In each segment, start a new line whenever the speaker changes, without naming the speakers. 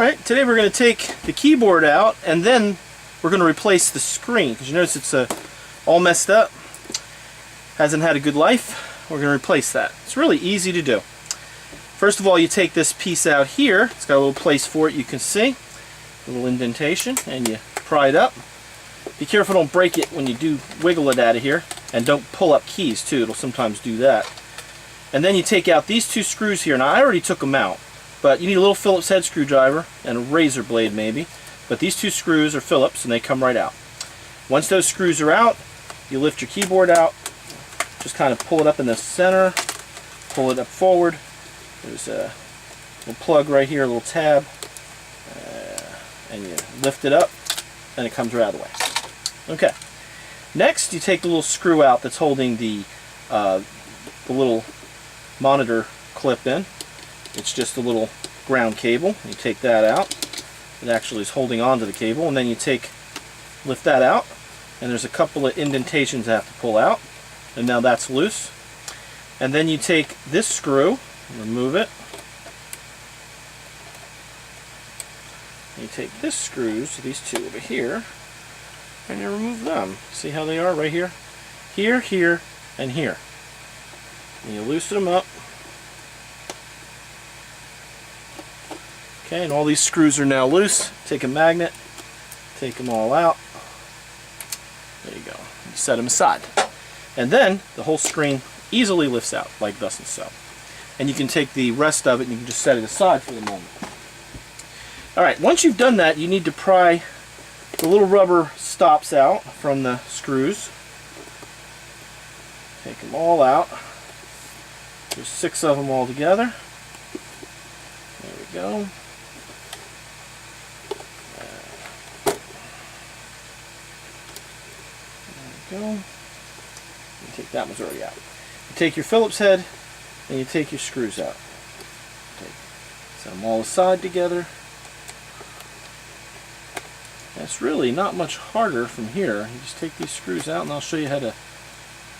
Alright, today we're going to take the keyboard out and then we're going to replace the screen, because you notice it's all messed up, hasn't had a good life. We're going to replace that. It's really easy to do. First of all, you take this piece out here. It's got a little place for it, you can see, a little indentation, and you pry it up. Be careful, don't break it when you do wiggle it out of here, and don't pull up keys too, it'll sometimes do that. And then you take out these two screws here. Now I already took them out, but you need a little Phillips head screwdriver and a razor blade maybe. But these two screws are Phillips and they come right out. Once those screws are out, you lift your keyboard out, just kind of pull it up in the center, pull it up forward. There's a little plug right here, a little tab, and you lift it up and it comes right out of the way. Okay. Next, you take the little screw out that's holding the little monitor clip in. It's just a little ground cable. You take that out. It actually is holding on to the cable, and then you lift that out, and there's a couple of indentations that have to pull out, and now that's loose. And then you take this screw, remove it. And you take this screws, these two over here, and you remove them. See how they are right here? Here, here, and here. And you loosen them up. Okay, and all these screws are now loose. Take a magnet, take them all out. There you go. You set them aside. And then the whole screen easily lifts out, like thus and so. And you can take the rest of it and you can just set it aside for the moment. Alright, once you've done that, you need to pry the little rubber stops out from the screws. Take them all out. There's 6 of them all together. There we go. There we go. You take that one's already out. You take your Phillips head and you take your screws out. Set them all aside together. That's really not much harder from here. You just take these screws out and I'll show you how to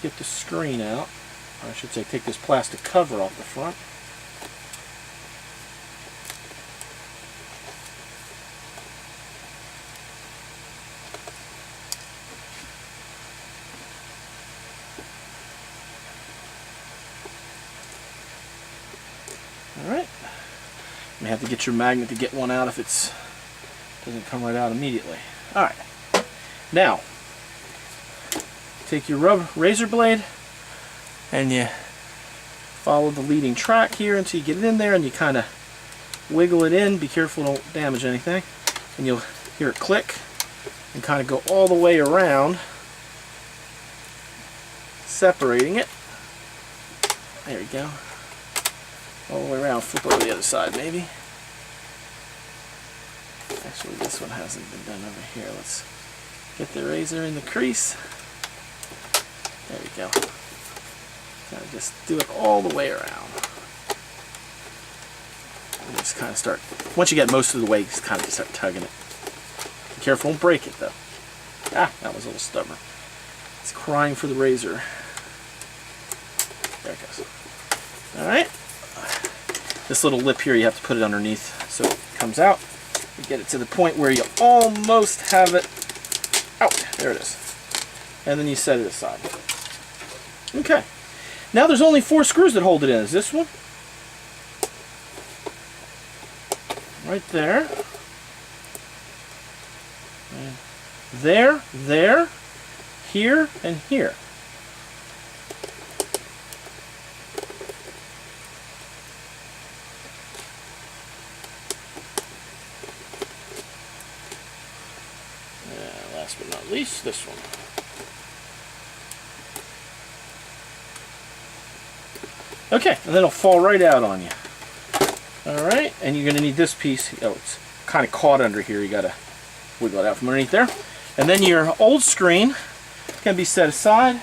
get the screen out. Or I should say take this plastic cover off the front. Alright. You may have to get your magnet to get one out if it doesn't come right out immediately. Alright. Now, take your razor blade and you follow the leading track here until you get it in there and you kind of wiggle it in. Be careful, don't damage anything. And you'll hear it click and kind of go all the way around, separating it. There you go. All the way around, flip over the other side maybe. Actually, this one hasn't been done over here. Let's get the razor in the crease. There we go. Kind of just do it all the way around. And just kind of start, once you get most of the way, just kind of start tugging it. Be careful, don't break it though. Ah, that was a little stubborn. It's crying for the razor. There it goes. Alright. This little lip here, you have to put it underneath so it comes out. You get it to the point where you almost have it out. There it is. And then you set it aside. Okay. Now there's only 4 screws that hold it in. Is this one? Right there. And there, here, and here. Last but not least, this one. Okay, and then it'll fall right out on you. Alright, and you're going to need this piece. Oh, it's kind of caught under here. You got to wiggle it out from underneath there. And then your old screen can be set aside.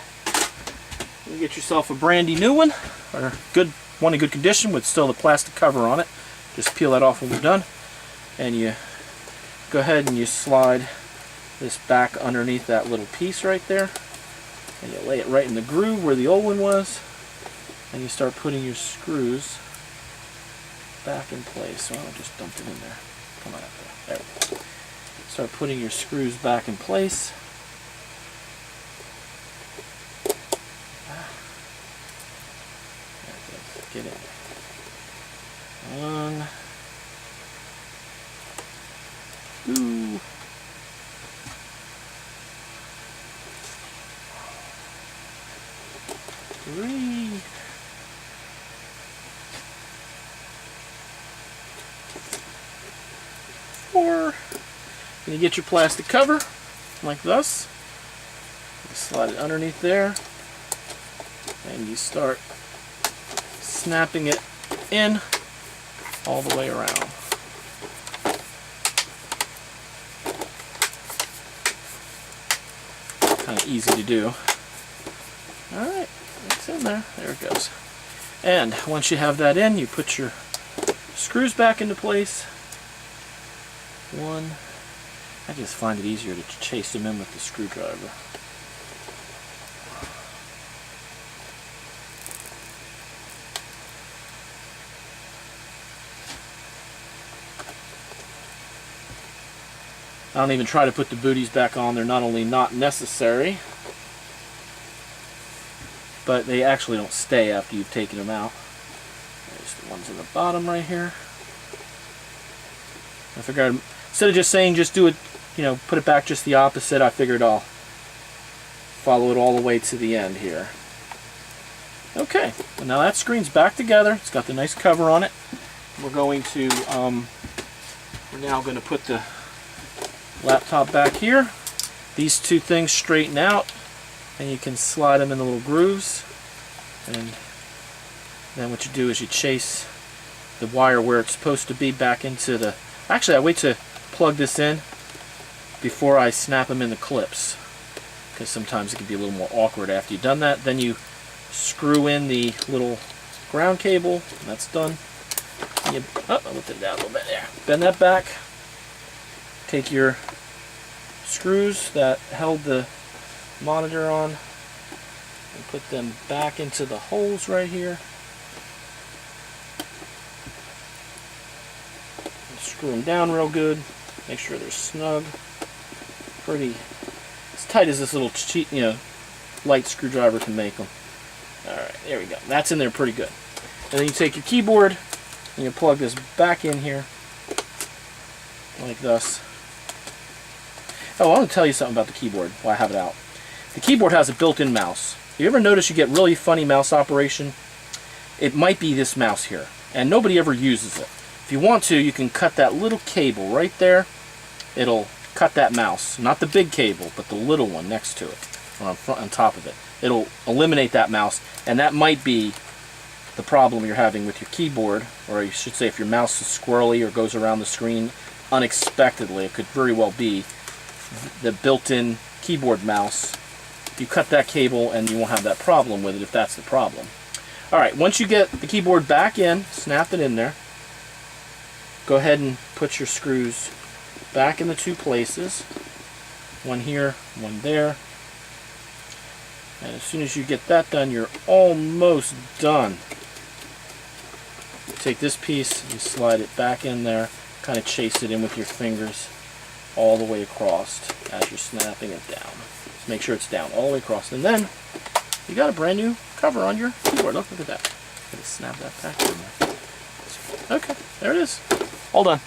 You get yourself a brandy new one, or one in good condition with still the plastic cover on it. Just peel that off when we're done. And you go ahead and you slide this back underneath that little piece right there. And you lay it right in the groove where the old one was. And you start putting your screws back in place. So I'll just dump it in there. come on up there. There we go. Start putting your screws back in place. Get in. 1, 2, 3, 4. And you get your plastic cover like this. You slide it underneath there, and you start snapping it in all the way around. Kind of easy to do. Alright, it's in there. There it goes. And once you have that in, you put your screws back into place. 1. I just find it easier to chase them in with the screwdriver. I don't even try to put the booties back on. They're not only not necessary, but they actually don't stay after you've taken them out. There's the ones on the bottom right here. I figured instead of just saying just do it, you know, put it back just the opposite, I figured I'll follow it all the way to the end here. Okay, well now that screen's back together. It's got the nice cover on it. We're going to, we're now going to put the laptop back here. These two things straighten out, and you can slide them in the little grooves. And then what you do is you chase the wire where it's supposed to be back into the... Actually, I wait to plug this in before I snap them in the clips, because sometimes it can be a little more awkward after you've done that. Then you screw in the little ground cable, and that's done. And you, oh, I lifted it down a little bit there. Bend that back. Take your screws that held the monitor on and put them back into the holes right here. And screw them down real good. Make sure they're snug. Pretty as tight as this little cheap, you know, light screwdriver can make them. Alright, there we go. That's in there pretty good. And then you take your keyboard and you plug this back in here like this. Oh, I want to tell you something about the keyboard while I have it out. The keyboard has a built-in mouse. You ever notice you get really funny mouse operation? It might be this mouse here, and nobody ever uses it. If you want to, you can cut that little cable right there. It'll cut that mouse. Not the big cable, but the little one next to it, or on top of it. It'll eliminate that mouse, and that might be the problem you're having with your keyboard, or you should say if your mouse is squirrely or goes around the screen unexpectedly. It could very well be the built-in keyboard mouse. You cut that cable and you won't have that problem with it if that's the problem. Alright, once you get the keyboard back in, snap it in there. Go ahead and put your screws back in the two places. One here, one there. And as soon as you get that done, you're almost done. Take this piece, you slide it back in there, kind of chase it in with your fingers all the way across as you're snapping it down. Just make sure it's down all the way across. And then you got a brand new cover on your keyboard. Look at that. Snap that back in there. Okay, there it is. All done.